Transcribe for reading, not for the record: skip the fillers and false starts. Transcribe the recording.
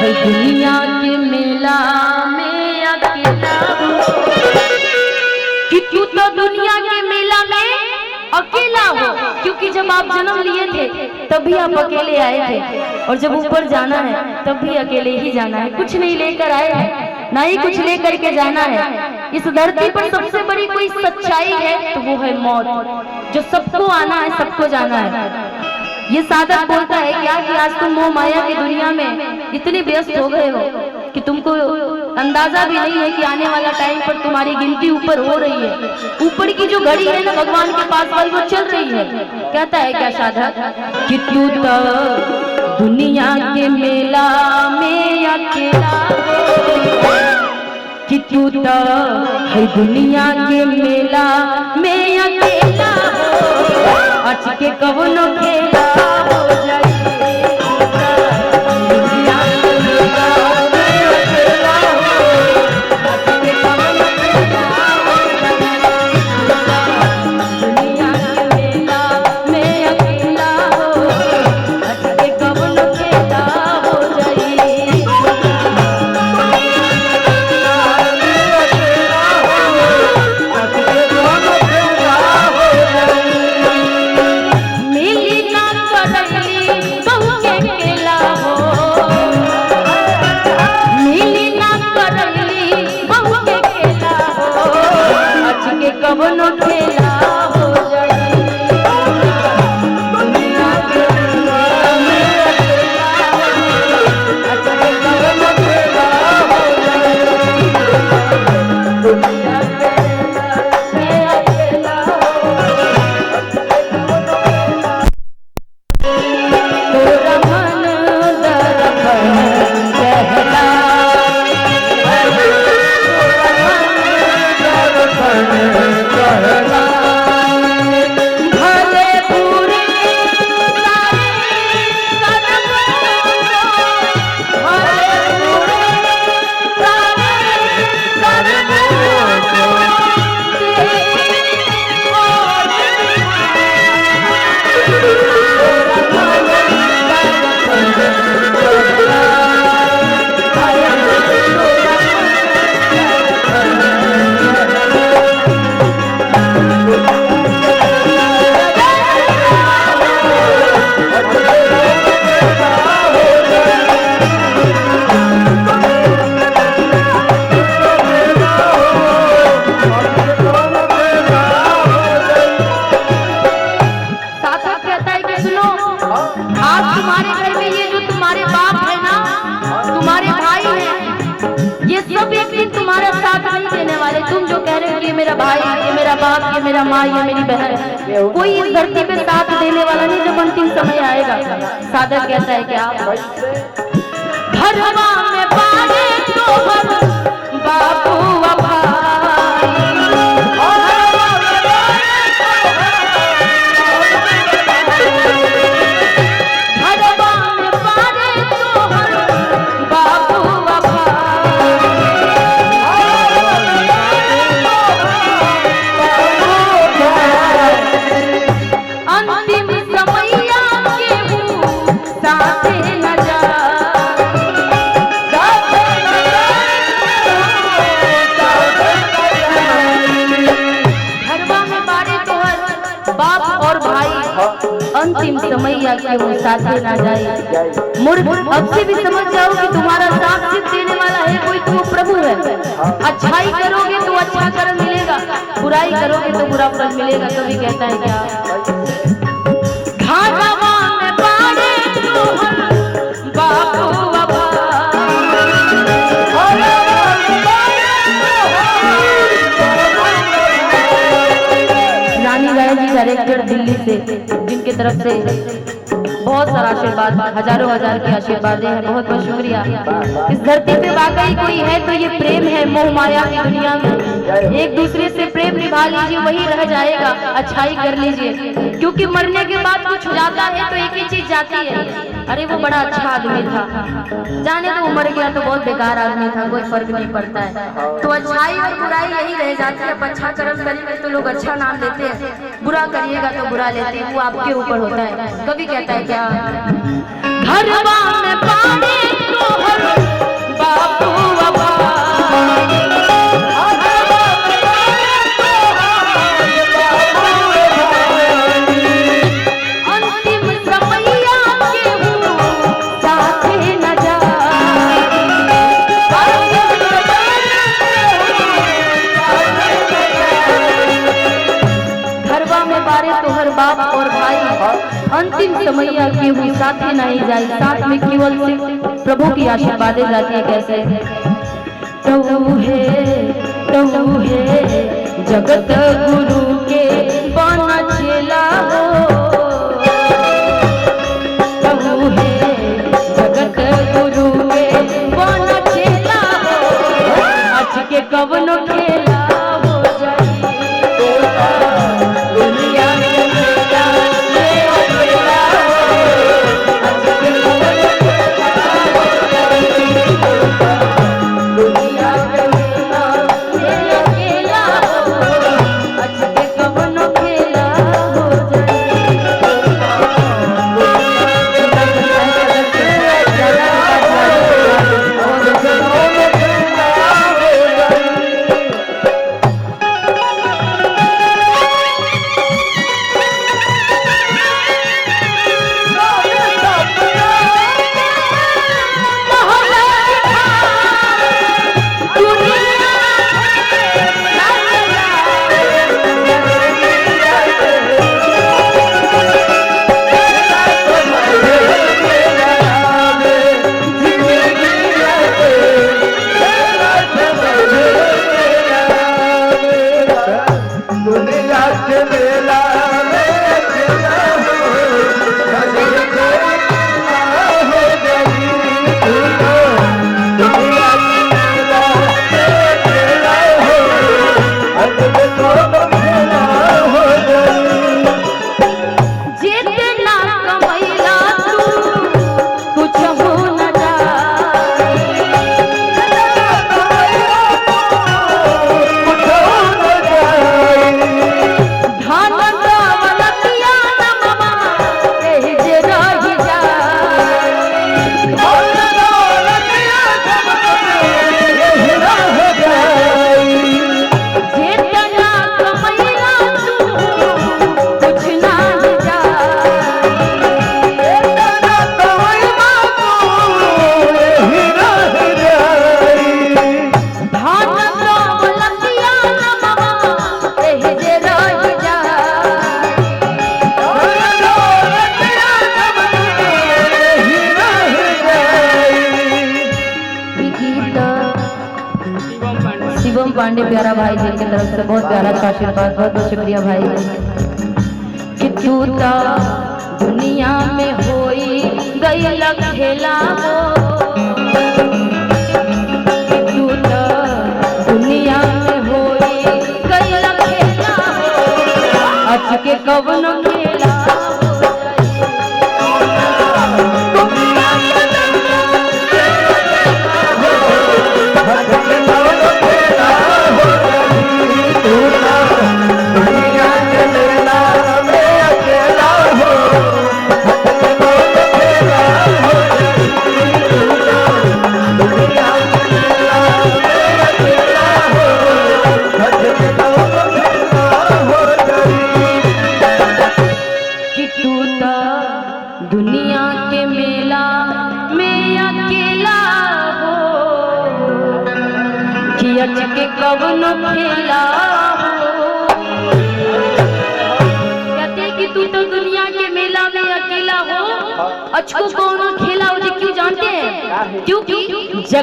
दुनिया के मेला में अकेला कि तू तो दुनिया के मेला में अकेला हो, क्योंकि जब आप जन्म लिए थे तभी आप अकेले आए थे, और जब ऊपर जाना है तब भी अकेले ही जाना है। कुछ नहीं लेकर आए हैं, ना ही कुछ लेकर के जाना है। इस धरती पर सबसे बड़ी कोई सच्चाई है तो वो है मौत, जो सबको आना है, सबको जाना है। ये साधक बोलता है क्या कि आज तुम मोह माया की दुनिया में इतने व्यस्त हो गए हो कि तुमको अंदाजा भी नहीं है कि आने वाला टाइम पर तुम्हारी गिनती ऊपर हो रही है। ऊपर की जो घड़ी है ना भगवान के पास वाली, वो चल रही है। कहता है क्या साधक कि तू तो दुनिया के मेला में अकेला, कि तू तो है दुनिया के मेला में अकेला, आज के कवनो खेला हो जाए। कवनो खेला हो जाए, दुनिया के मेला में अकेला, अच्छा के कवनो खेला हो जाए, दुनिया के मेला में अकेला, तोरा मन दर्पण कहला, तुम जो कह रहे हो ये मेरा भाई, ये मेरा बाप, ये मेरा माँ, ये मेरी बहन, कोई इस धरती पे साथ देने वाला नहीं जब अंतिम समय आएगा। साधक कहता है क्या घरवा में पाले तो हम बापू अंतिम समय के वो साथे ना जाए। मूर्ख, अब से भी समझ जाओ कि तुम्हारा साथ सिर्फ देने वाला है कोई, तो प्रभु है। अच्छाई करोगे तो अच्छा कर्म मिलेगा, बुराई करोगे तो बुरा फल मिलेगा। कभी कहता है क्या डायरेक्टर दिल्ली से, जिनके तरफ से बहुत सारा आशीर्वाद, हजारों हजार के आशीर्वाद हैं, बहुत बहुत शुक्रिया। इस धरती पे वाकई कोई है तो ये प्रेम है। मोह माया की दुनिया में एक दूसरे से प्रेम निभा लीजिए, वही रह जाएगा। अच्छाई कर लीजिए, क्योंकि मरने के बाद कुछ हो जाता है तो एक ही चीज जाती है, अरे वो बड़ा अच्छा आदमी था, जाने तो वो मर गया तो बहुत बेकार आदमी था, कोई फर्क नहीं पड़ता है। तो अच्छाई और बुराई यही रह जाती है। अब अच्छा कर्म करेंगे तो लोग अच्छा नाम देते हैं, बुरा करिएगा तो बुरा लेते हैं, वो आपके ऊपर होता है। कभी कहता है क्या घरवा में पानी तो साथ ही नहीं जाए, साथ में केवल सिर्फ प्रभु की आशीर्वादें जाती है। कैसे? तू है जगत गुरु के बना चेला हो, तू है जगत गुरु के बना चेला हो, आज के कवनो खेला हो जाए दुनिया के मेला में अकेला हो, आज के कवनो खेला हो जाए दुनिया के मेला में अकेला हो, आज के कवनो खेला हो जाए। शिवम पांडे प्यारा भाई जी की तरफ से बहुत प्यारा सा आशीर्वाद, बहुत बहुत शुक्रिया भाई। कि तू ता दुनिया में होई गई खेला हो, कि तू ता दुनिया में होई गई खेला हो, आज के कवनो खेला दुनिया के मेला में अकेला हो, कि अच के कवनो खेला हो। कहते कि तू तो दुनिया के मेला में अकेला हो, अच को कौन खेला हो, क्यों जानते हैं? क्योंकि